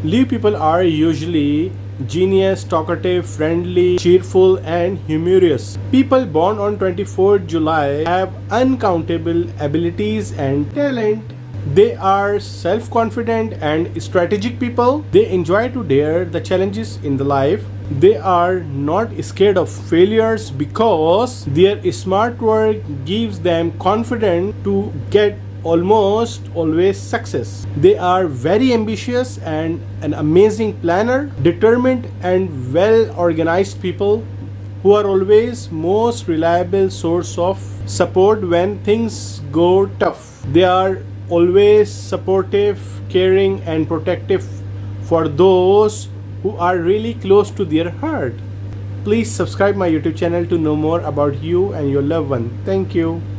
Leaf people are usually genius, talkative, friendly, cheerful, and humorous. People born on 24th July have uncountable abilities and talent. They are self confident and strategic people. They enjoy to dare the challenges in the life. They are not scared of failures because their smart work gives them confidence to get almost always success. They are very ambitious and an amazing planner, determined and well organized people who are always most reliable source of support when things go tough. They are always supportive, caring and protective for those who are really close to their heart. Please subscribe my YouTube channel to know more about you and your loved one. Thank you.